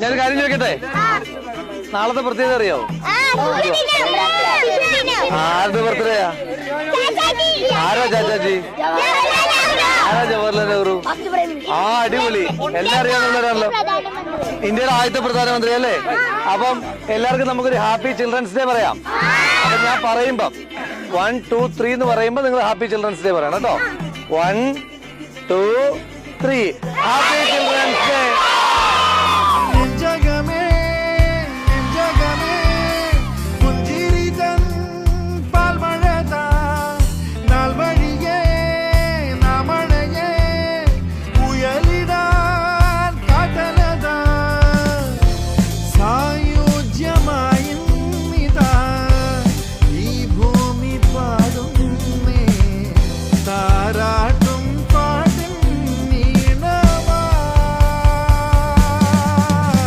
ഞാനൊരു കാര്യം ചോദിക്കട്ടെ, നാളത്തെ പ്രത്യേകത അറിയാവോ? ആരുടെ ബർത്ത്ഡേയാ? ആരാ ചാച്ചാജി? ആരാ ജവഹർലാൽ നെഹ്റു? ആ, അടിപൊളി. എല്ലാം അറിയാവുന്നവരാണല്ലോ. ഇന്ത്യയുടെ ആദ്യത്തെ പ്രധാനമന്ത്രി അല്ലേ? അപ്പം എല്ലാവർക്കും നമുക്കൊരു ഹാപ്പി ചിൽഡ്രൻസ് ഡേ പറയാം. അപ്പൊ ഞാൻ പറയുമ്പം 1, 2, 3 എന്ന് പറയുമ്പോ നിങ്ങൾ ഹാപ്പി ചിൽഡ്രൻസ് ഡേ പറയണം കേട്ടോ. 1, 2, 3 ഹാപ്പി ചിൽഡ്രൻസ് ഡേ.